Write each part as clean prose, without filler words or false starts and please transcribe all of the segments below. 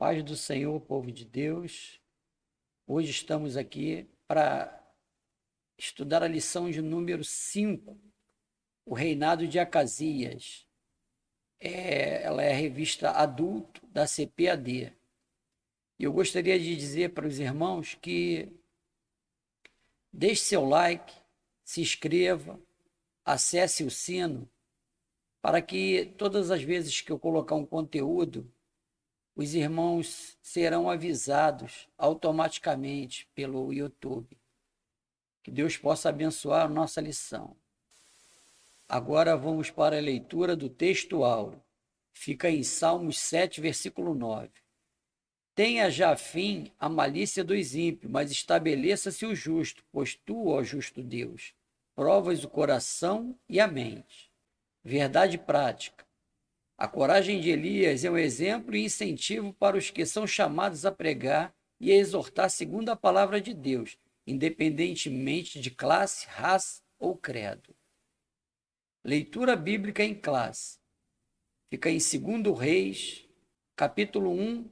Paz do Senhor, povo de Deus. Hoje estamos aqui para estudar a lição de número 5, o reinado de Acasias. Ela é a revista adulto da CPAD. E eu gostaria de dizer para os irmãos que deixe seu like, se inscreva, acesse o sino, para que todas as vezes que eu colocar um conteúdo, os irmãos serão avisados automaticamente pelo YouTube. Que Deus possa abençoar a nossa lição. Agora vamos para a leitura do texto áureo. Fica em Salmos 7, versículo 9. Tenha já fim a malícia dos ímpios, mas estabeleça-se o justo, pois tu, ó justo Deus, provas o coração e a mente. Verdade prática. A coragem de Elias é um exemplo e incentivo para os que são chamados a pregar e a exortar segundo a palavra de Deus, independentemente de classe, raça ou credo. Leitura bíblica em classe. Fica em 2 Reis, capítulo 1,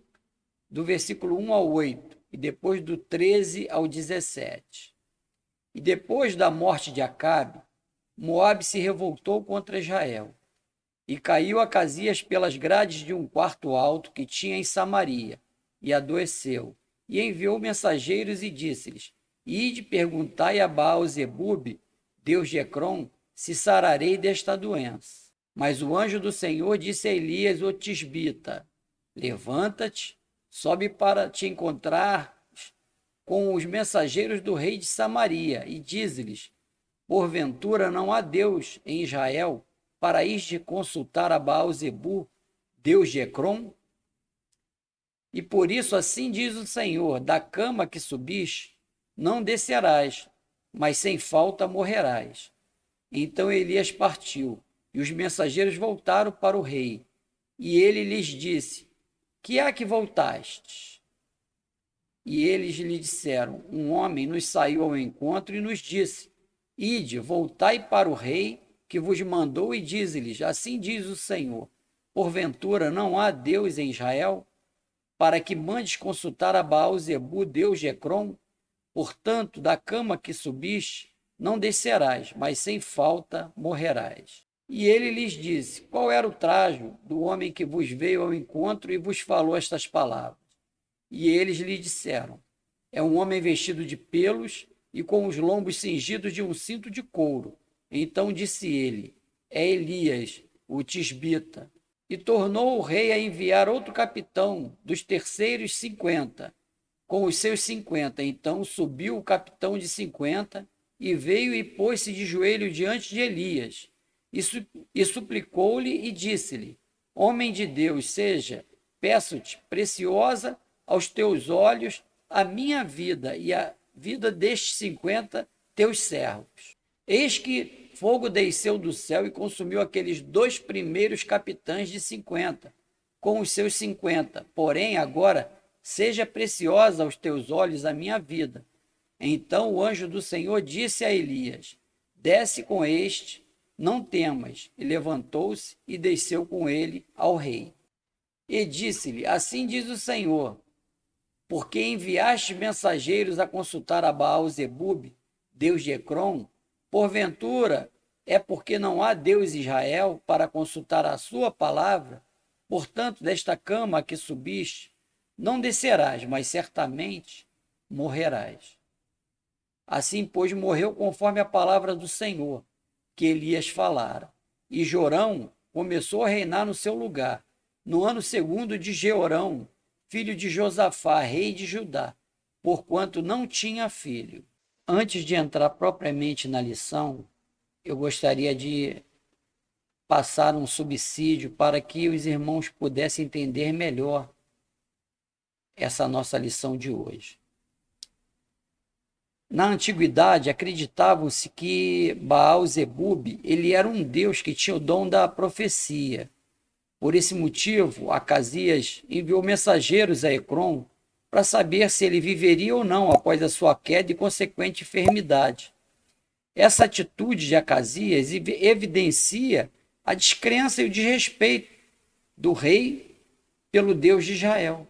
do versículo 1 ao 8, e depois do 13 ao 17. E depois da morte de Acabe, Moabe se revoltou contra Israel. E caiu Acasias pelas grades de um quarto alto que tinha em Samaria, e adoeceu. E enviou mensageiros e disse-lhes: Ide perguntai a Baal-zebube, Deus de Ecrom, se sararei desta doença. Mas o anjo do Senhor disse a Elias, o tisbita: Levanta-te, sobe para te encontrar com os mensageiros do rei de Samaria, e dize-lhes: Porventura não há Deus em Israel, para ir de consultar a Baal-zebu, Deus de Ecrom? E por isso assim diz o Senhor: da cama que subiste, não descerás, mas sem falta morrerás. Então Elias partiu, e os mensageiros voltaram para o rei. E ele lhes disse: Que há que voltastes? E eles lhe disseram: Um homem nos saiu ao encontro e nos disse: Ide, voltai para o rei, que vos mandou, e diz-lhes: Assim diz o Senhor: Porventura não há Deus em Israel, para que mandes consultar a Baal-zebu, Deus de Ecrom? Portanto, da cama que subiste, não descerás, mas sem falta morrerás. E ele lhes disse: Qual era o trajo do homem que vos veio ao encontro e vos falou estas palavras? E eles lhe disseram: É um homem vestido de pelos e com os lombos cingidos de um cinto de couro. Então disse ele: É Elias, o tisbita. E tornou o rei a enviar outro capitão dos terceiros 50, com os seus 50. Então subiu o capitão de 50 e veio e pôs-se de joelho diante de Elias. E suplicou-lhe e disse-lhe: Homem de Deus, peço-te, preciosa aos teus olhos a minha vida e a vida destes 50 teus servos. Eis que fogo desceu do céu e consumiu aqueles 2 primeiros capitães de 50, com os seus 50. Porém, agora, seja preciosa aos teus olhos a minha vida. Então o anjo do Senhor disse a Elias: Desce com este, não temas. E levantou-se e desceu com ele ao rei. E disse-lhe: Assim diz o Senhor: Porque enviaste mensageiros a consultar a Baal-zebub, Deus de Ecrom? Porventura, é porque não há Deus em Israel para consultar a sua palavra? Portanto, desta cama a que subiste, não descerás, mas certamente morrerás. Assim, pois, morreu conforme a palavra do Senhor, que Elias falara. E Jorão começou a reinar no seu lugar, no ano 2º de Jeorão, filho de Josafá, rei de Judá, porquanto não tinha filho. Antes de entrar propriamente na lição, eu gostaria de passar um subsídio para que os irmãos pudessem entender melhor essa nossa lição de hoje. Na antiguidade, acreditavam-se que Baal-zebub, ele era um deus que tinha o dom da profecia. Por esse motivo, Acasias enviou mensageiros a Ecrom para saber se ele viveria ou não após a sua queda e consequente enfermidade. Essa atitude de Acasias evidencia a descrença e o desrespeito do rei pelo Deus de Israel.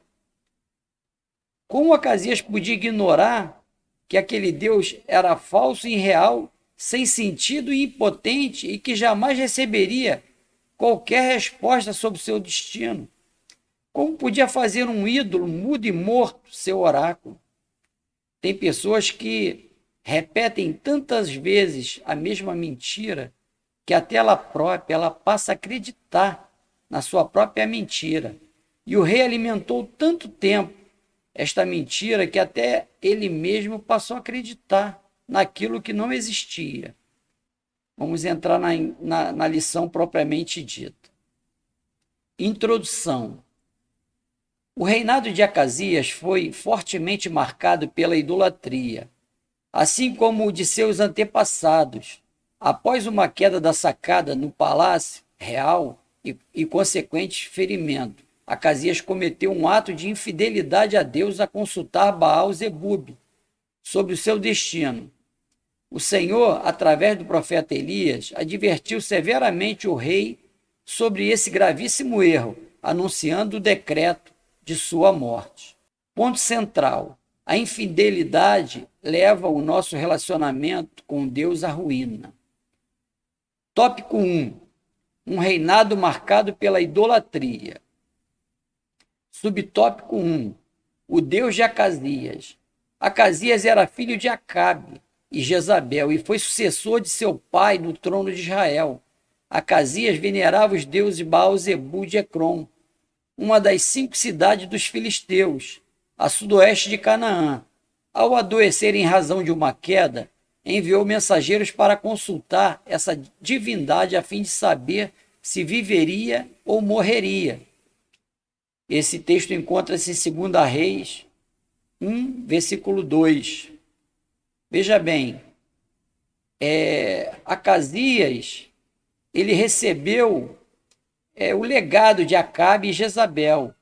Como Acasias podia ignorar que aquele Deus era falso e irreal, sem sentido e impotente, e que jamais receberia qualquer resposta sobre seu destino? Como podia fazer um ídolo mudo e morto seu oráculo? Tem pessoas que repetem tantas vezes a mesma mentira que até ela própria ela passa a acreditar na sua própria mentira. E o rei alimentou tanto tempo esta mentira que até ele mesmo passou a acreditar naquilo que não existia. Vamos entrar na lição propriamente dita. Introdução. O reinado de Acasias foi fortemente marcado pela idolatria, assim como o de seus antepassados. Após uma queda da sacada no palácio real e consequente ferimento, Acasias cometeu um ato de infidelidade a Deus a consultar Baal-zebub sobre o seu destino. O Senhor, através do profeta Elias, advertiu severamente o rei sobre esse gravíssimo erro, anunciando o decreto de sua morte. Ponto central: a infidelidade leva o nosso relacionamento com Deus à ruína. Tópico 1. Um reinado marcado pela idolatria. Subtópico 1. O Deus de Acasias. Acasias era filho de Acabe e Jezabel e foi sucessor de seu pai no trono de Israel. Acasias venerava os deuses Baal-zebub de Ecrom, uma das 5 cidades dos filisteus, a sudoeste de Canaã. Ao adoecer em razão de uma queda, enviou mensageiros para consultar essa divindade a fim de saber se viveria ou morreria. Esse texto encontra-se em 2 Reis 1, versículo 2. Veja bem, Acasias, ele recebeu o legado de Acabe e Jezabel.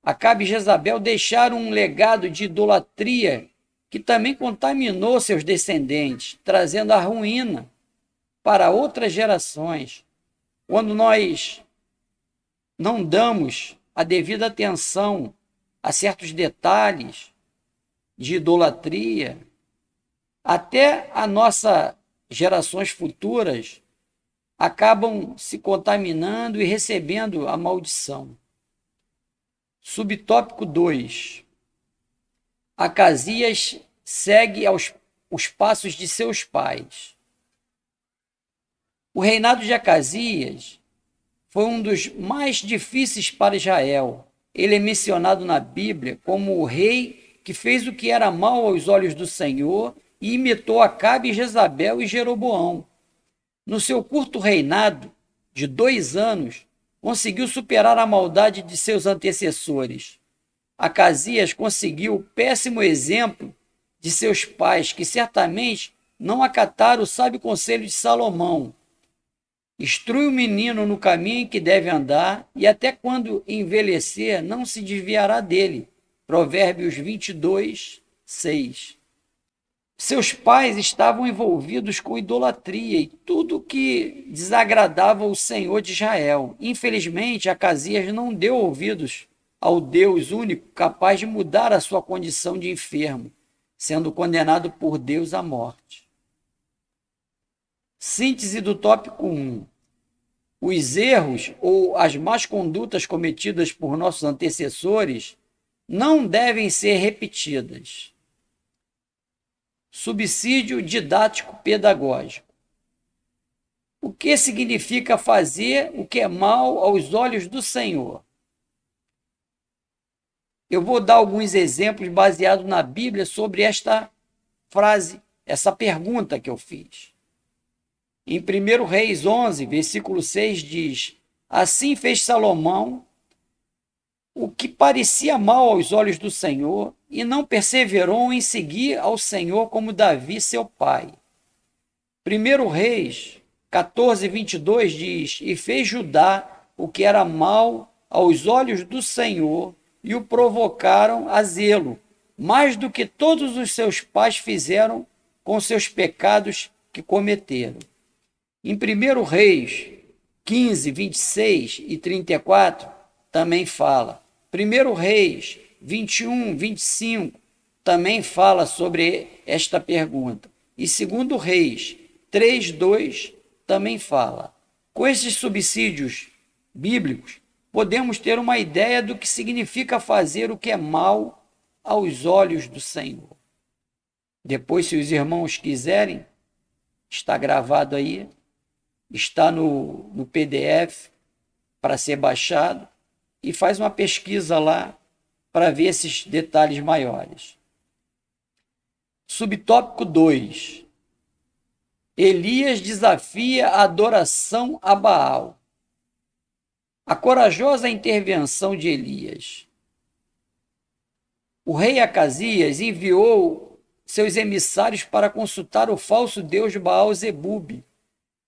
Acabe e Jezabel deixaram um legado de idolatria que também contaminou seus descendentes, trazendo a ruína para outras gerações. Quando nós não damos a devida atenção a certos detalhes de idolatria, até as nossas gerações futuras acabam se contaminando e recebendo a maldição. Subtópico 2. Acasias segue os passos de seus pais. O reinado de Acasias foi um dos mais difíceis para Israel. Ele é mencionado na Bíblia como o rei que fez o que era mal aos olhos do Senhor e imitou Acabe, Jezabel e Jeroboão. No seu curto reinado de 2 anos, conseguiu superar a maldade de seus antecessores. Acasias conseguiu o péssimo exemplo de seus pais, que certamente não acataram o sábio conselho de Salomão. Instrui o menino no caminho em que deve andar, e até quando envelhecer não se desviará dele. Provérbios 22, 6. Seus pais estavam envolvidos com idolatria e tudo que desagradava o Senhor de Israel. Infelizmente, Acasias não deu ouvidos ao Deus único capaz de mudar a sua condição de enfermo, sendo condenado por Deus à morte. Síntese do tópico 1. Os erros ou as más condutas cometidas por nossos antecessores não devem ser repetidas. Subsídio didático pedagógico. O que significa fazer o que é mal aos olhos do Senhor? Eu vou dar alguns exemplos baseados na Bíblia sobre esta frase, essa pergunta que eu fiz. Em 1 Reis 11, versículo 6 diz: Assim fez Salomão o que parecia mal aos olhos do Senhor, e não perseverou em seguir ao Senhor como Davi, seu pai. 1 Reis 14, 22 diz: E fez Judá o que era mal aos olhos do Senhor, e o provocaram a zelo, mais do que todos os seus pais fizeram com seus pecados que cometeram. Em 1 Reis 15, 26 e 34, também fala. 1 Reis 21, 25 também fala sobre esta pergunta. E 2 Reis 3, 2 também fala. Com esses subsídios bíblicos, podemos ter uma ideia do que significa fazer o que é mal aos olhos do Senhor. Depois, se os irmãos quiserem, está gravado aí, está no PDF para ser baixado, e faz uma pesquisa lá para ver esses detalhes maiores. Subtópico 2. Elias desafia a adoração a Baal. A corajosa intervenção de Elias. O rei Acasias enviou seus emissários para consultar o falso deus Baal-Zebub,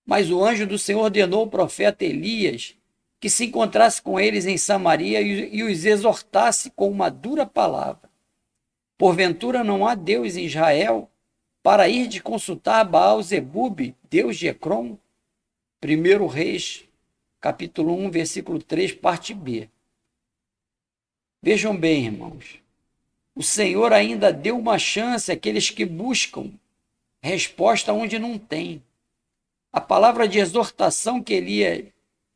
mas o anjo do Senhor ordenou ao profeta Elias que se encontrasse com eles em Samaria e os exortasse com uma dura palavra. Porventura não há Deus em Israel para ir de consultar Baal-Zebub, Deus de Ecrom? 1 Reis, capítulo 1, versículo 3, parte B. Vejam bem, irmãos, o Senhor ainda deu uma chance àqueles que buscam resposta onde não tem. A palavra de exortação que Elias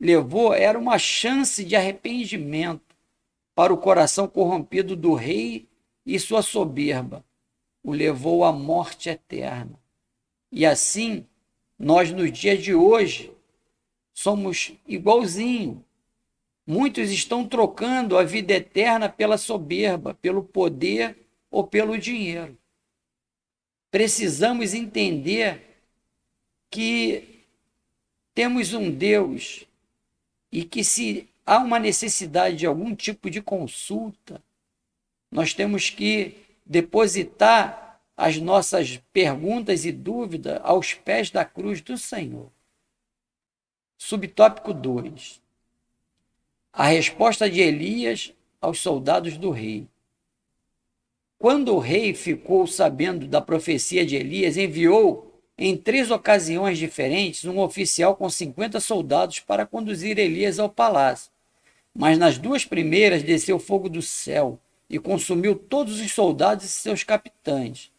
levou era uma chance de arrependimento para o coração corrompido do rei e sua soberba. O levou à morte eterna. E assim, nós nos dias de hoje somos igualzinho. Muitos estão trocando a vida eterna pela soberba, pelo poder ou pelo dinheiro. Precisamos entender que temos um Deus e que se há uma necessidade de algum tipo de consulta, nós temos que depositar as nossas perguntas e dúvidas aos pés da cruz do Senhor. Subtópico 2. A resposta de Elias aos soldados do rei. Quando o rei ficou sabendo da profecia de Elias, enviou em 3 ocasiões diferentes um oficial com 50 soldados para conduzir Elias ao palácio. Mas nas 2 primeiras desceu fogo do céu e consumiu todos os soldados e seus capitães.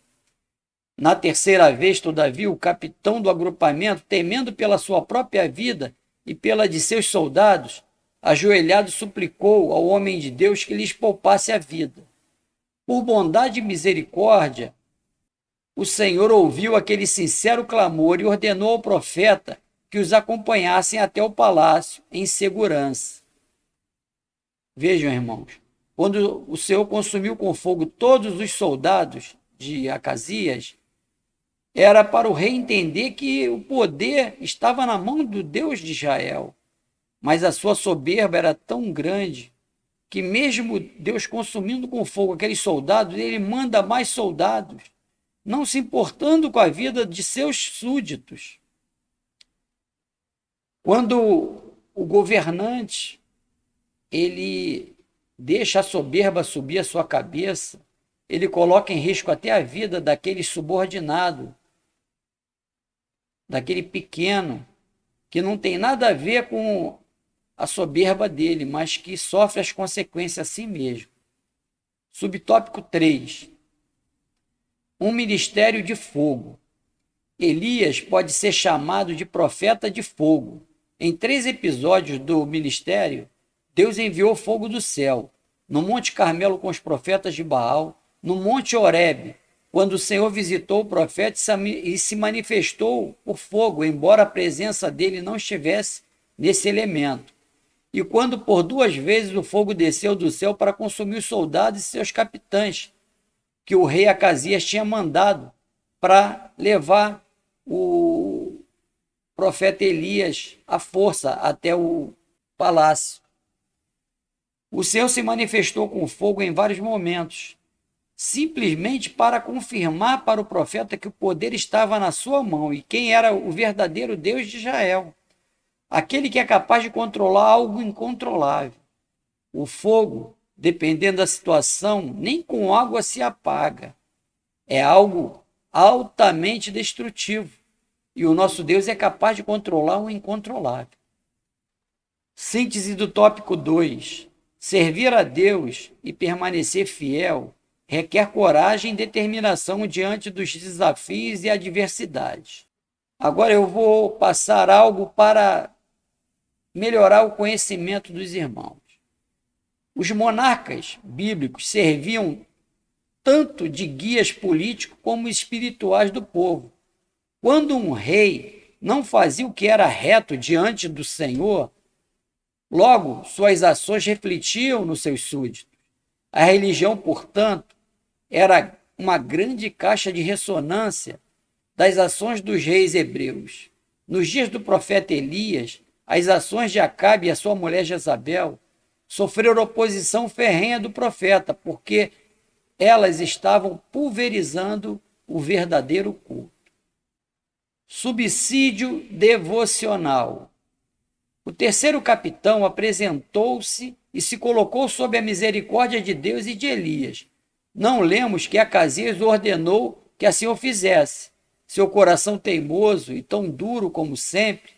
Na 3ª vez, todavia, o capitão do agrupamento, temendo pela sua própria vida e pela de seus soldados, ajoelhado suplicou ao homem de Deus que lhes poupasse a vida. Por bondade e misericórdia, o Senhor ouviu aquele sincero clamor e ordenou ao profeta que os acompanhassem até o palácio em segurança. Vejam, irmãos, quando o Senhor consumiu com fogo todos os soldados de Acasias, era para o rei entender que o poder estava na mão do Deus de Israel. Mas a sua soberba era tão grande que mesmo Deus consumindo com fogo aqueles soldados, ele manda mais soldados, não se importando com a vida de seus súditos. Quando o governante ele deixa a soberba subir a sua cabeça, ele coloca em risco até a vida daquele subordinado, daquele pequeno, que não tem nada a ver com a soberba dele, mas que sofre as consequências assim mesmo. Subtópico 3. Um ministério de fogo. Elias pode ser chamado de profeta de fogo. Em 3 episódios do ministério, Deus enviou fogo do céu, no Monte Carmelo com os profetas de Baal, no Monte Horebe, quando o Senhor visitou o profeta e se manifestou por fogo, embora a presença dele não estivesse nesse elemento. E quando por 2 vezes o fogo desceu do céu para consumir os soldados e seus capitães, que o rei Acasias tinha mandado para levar o profeta Elias à força até o palácio. O Senhor se manifestou com fogo em vários momentos, simplesmente para confirmar para o profeta que o poder estava na sua mão e quem era o verdadeiro Deus de Israel, aquele que é capaz de controlar algo incontrolável. O fogo, dependendo da situação, nem com água se apaga. É algo altamente destrutivo. E o nosso Deus é capaz de controlar o incontrolável. Síntese do tópico 2. Servir a Deus e permanecer fiel requer coragem e determinação diante dos desafios e adversidades. Agora eu vou passar algo para melhorar o conhecimento dos irmãos. Os monarcas bíblicos serviam tanto de guias políticos como espirituais do povo. Quando um rei não fazia o que era reto diante do Senhor, logo suas ações refletiam nos seus súditos. A religião, portanto, era uma grande caixa de ressonância das ações dos reis hebreus. Nos dias do profeta Elias, as ações de Acabe e a sua mulher Jezabel sofreram oposição ferrenha do profeta, porque elas estavam pulverizando o verdadeiro culto. Subsídio devocional. O terceiro capitão apresentou-se e se colocou sob a misericórdia de Deus e de Elias. Não lemos que Acasias ordenou que assim o fizesse. Seu coração teimoso e tão duro como sempre,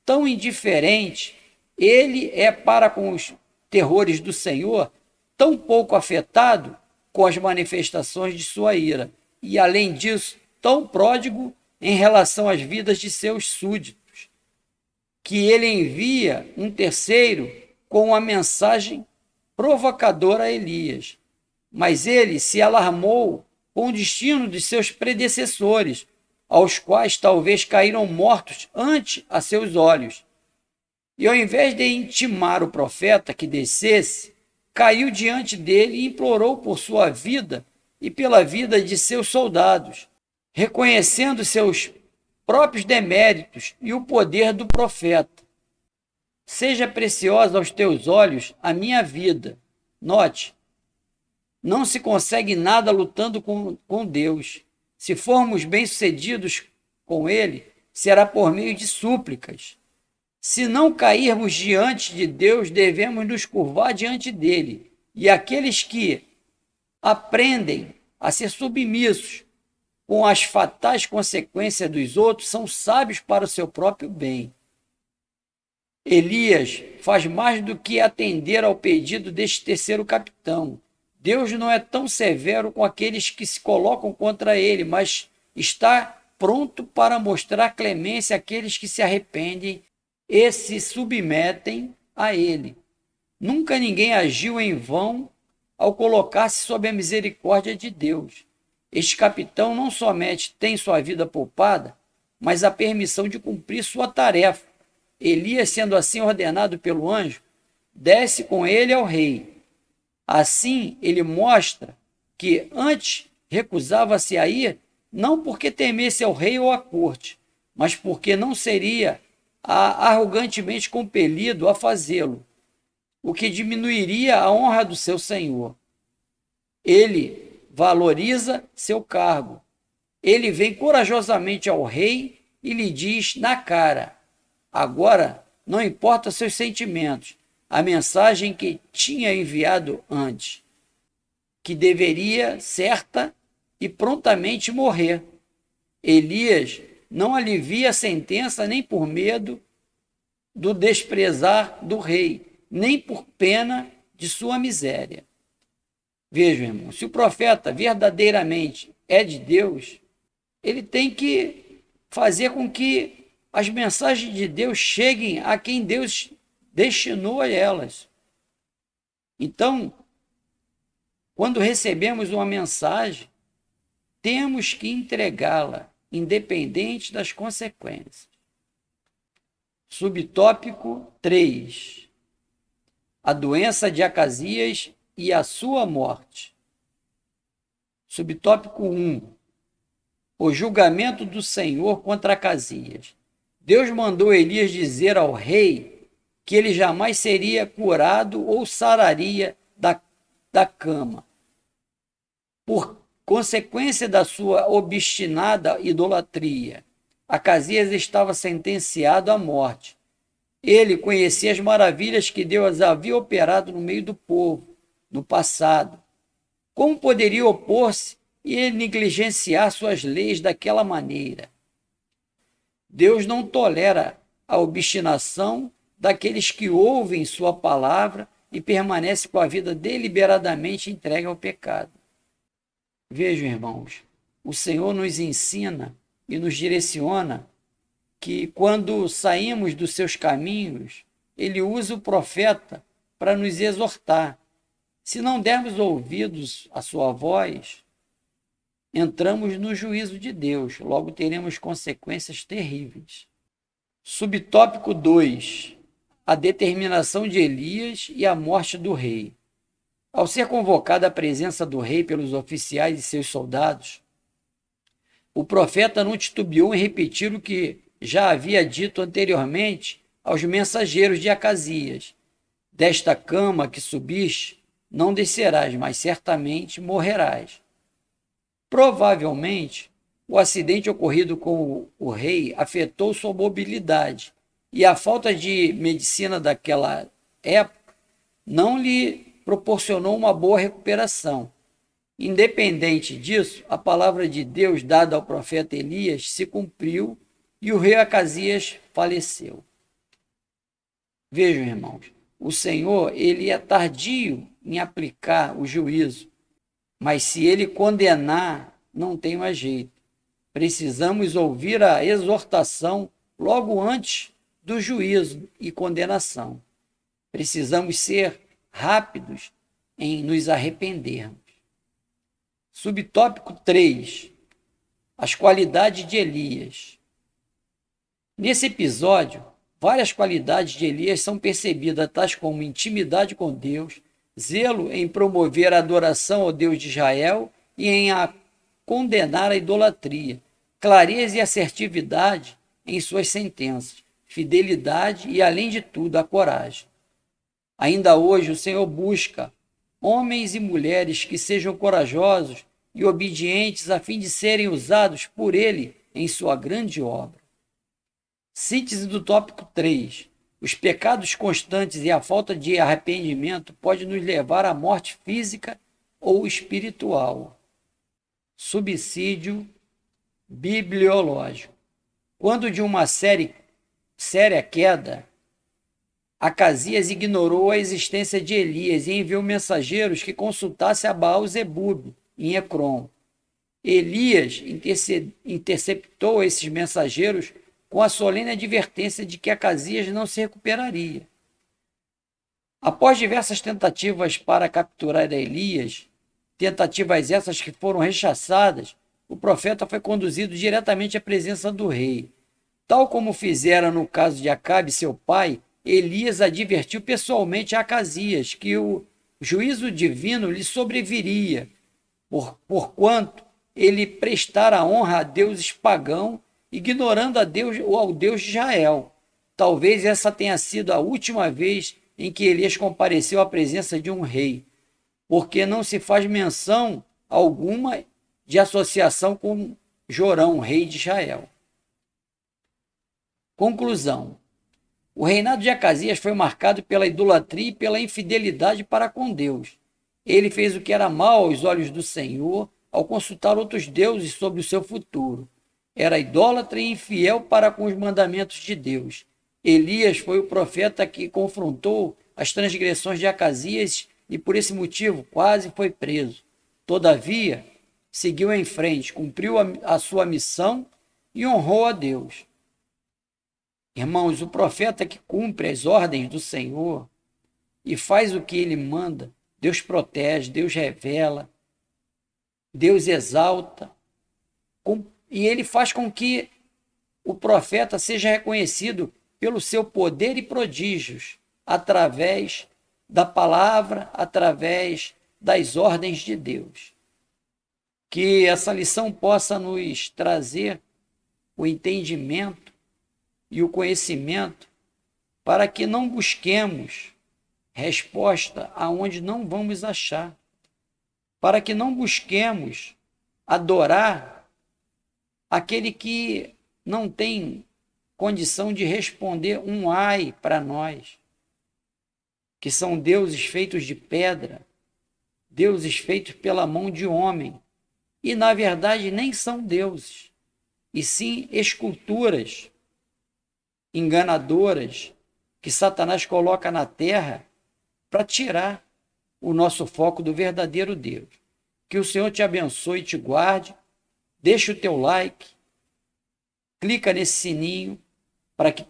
tão indiferente, ele é para com os terrores do Senhor, tão pouco afetado com as manifestações de sua ira, e além disso, tão pródigo em relação às vidas de seus súditos, que ele envia um terceiro com uma mensagem provocadora a Elias. Mas ele se alarmou com o destino de seus predecessores, aos quais talvez caíram mortos ante a seus olhos. E ao invés de intimar o profeta que descesse, caiu diante dele e implorou por sua vida e pela vida de seus soldados, reconhecendo seus próprios deméritos e o poder do profeta. Seja preciosa aos teus olhos a minha vida. Note, não se consegue nada lutando com Deus. Se formos bem-sucedidos com Ele, será por meio de súplicas. Se não cairmos diante de Deus, devemos nos curvar diante dele. E aqueles que aprendem a ser submissos com as fatais consequências dos outros são sábios para o seu próprio bem. Elias faz mais do que atender ao pedido deste terceiro capitão. Deus não é tão severo com aqueles que se colocam contra ele, mas está pronto para mostrar clemência àqueles que se arrependem e se submetem a ele. Nunca ninguém agiu em vão ao colocar-se sob a misericórdia de Deus. Este capitão não somente tem sua vida poupada, mas a permissão de cumprir sua tarefa. Elias, sendo assim ordenado pelo anjo, desce com ele ao rei. Assim, ele mostra que antes recusava-se a ir, não porque temesse ao rei ou à corte, mas porque não seria arrogantemente compelido a fazê-lo, o que diminuiria a honra do seu senhor. Ele valoriza seu cargo. Ele vem corajosamente ao rei e lhe diz na cara: agora não importa seus sentimentos, a mensagem que tinha enviado antes, que deveria certa e prontamente morrer. Elias não alivia a sentença nem por medo do desprezar do rei, nem por pena de sua miséria. Vejam, irmão, se o profeta verdadeiramente é de Deus, ele tem que fazer com que as mensagens de Deus cheguem a quem Deus destinou a elas. Então, quando recebemos uma mensagem, temos que entregá-la, independente das consequências. Subtópico 3. A doença de Acasias e a sua morte. Subtópico 1. O julgamento do Senhor contra Acasias. Deus mandou Elias dizer ao rei que ele jamais seria curado ou sararia da cama, por consequência da sua obstinada idolatria. Acasias estava sentenciado à morte. Ele conhecia as maravilhas que Deus havia operado no meio do povo, no passado. Como poderia opor-se e negligenciar suas leis daquela maneira? Deus não tolera a obstinação daqueles que ouvem sua palavra e permanece com a vida deliberadamente entregue ao pecado. Vejam, irmãos, o Senhor nos ensina e nos direciona que quando saímos dos seus caminhos, ele usa o profeta para nos exortar. Se não dermos ouvidos à sua voz, entramos no juízo de Deus, logo teremos consequências terríveis. Subtópico 2. A determinação de Elias e a morte do rei. Ao ser convocado à presença do rei pelos oficiais e seus soldados, o profeta não titubeou em repetir o que já havia dito anteriormente aos mensageiros de Acasias: desta cama que subiste, não descerás, mas certamente morrerás. Provavelmente, o acidente ocorrido com o rei afetou sua mobilidade e a falta de medicina daquela época não lhe proporcionou uma boa recuperação. Independente disso, a palavra de Deus dada ao profeta Elias se cumpriu e o rei Acasias faleceu. Vejam, irmãos, o Senhor, ele é tardio em aplicar o juízo, mas se ele condenar, não tem mais jeito. Precisamos ouvir a exortação logo antes do juízo e condenação. Precisamos ser rápidos em nos arrependermos. Subtópico 3. As qualidades de Elias. Nesse episódio, várias qualidades de Elias são percebidas, tais como intimidade com Deus, zelo em promover a adoração ao Deus de Israel e em condenar a idolatria, clareza e assertividade em suas sentenças, fidelidade e, além de tudo, a coragem. Ainda hoje, o Senhor busca homens e mulheres que sejam corajosos e obedientes a fim de serem usados por Ele em sua grande obra. Síntese do tópico 3. Os pecados constantes e a falta de arrependimento podem nos levar à morte física ou espiritual. Subsídio bibliológico. Quando de uma séria queda, Acasias ignorou a existência de Elias e enviou mensageiros que consultassem a Baal-zebub, em Ecrom. Elias interceptou esses mensageiros com a solene advertência de que Acasias não se recuperaria. Após diversas tentativas para capturar Elias, tentativas essas que foram rechaçadas, o profeta foi conduzido diretamente à presença do rei. Tal como fizera no caso de Acabe, seu pai, Elias advertiu pessoalmente a Acasias que o juízo divino lhe sobreviria, porquanto ele prestara honra a deuses pagãos, ignorando ao Deus de Israel. Talvez essa tenha sido a última vez em que Elias compareceu à presença de um rei, porque não se faz menção alguma de associação com Jorão, rei de Israel. Conclusão. O reinado de Acasias foi marcado pela idolatria e pela infidelidade para com Deus. Ele fez o que era mal aos olhos do Senhor ao consultar outros deuses sobre o seu futuro. Era idólatra e infiel para com os mandamentos de Deus. Elias foi o profeta que confrontou as transgressões de Acasias e, por esse motivo, quase foi preso. Todavia, seguiu em frente, cumpriu a sua missão e honrou a Deus. Irmãos, o profeta que cumpre as ordens do Senhor e faz o que ele manda, Deus protege, Deus revela, Deus exalta, e ele faz com que o profeta seja reconhecido pelo seu poder e prodígios, através da palavra, através das ordens de Deus. Que essa lição possa nos trazer o entendimento e o conhecimento para que não busquemos resposta aonde não vamos achar, para que não busquemos adorar aquele que não tem condição de responder um ai para nós, que são deuses feitos de pedra, deuses feitos pela mão de homem, e na verdade nem são deuses, e sim esculturas enganadoras que Satanás coloca na terra para tirar o nosso foco do verdadeiro Deus. Que o Senhor te abençoe e te guarde. Deixa o teu like, clica nesse sininho para que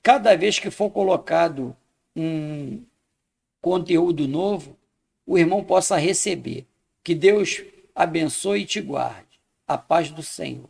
cada vez que for colocado um conteúdo novo, o irmão possa receber. Que Deus abençoe e te guarde. A paz do Senhor.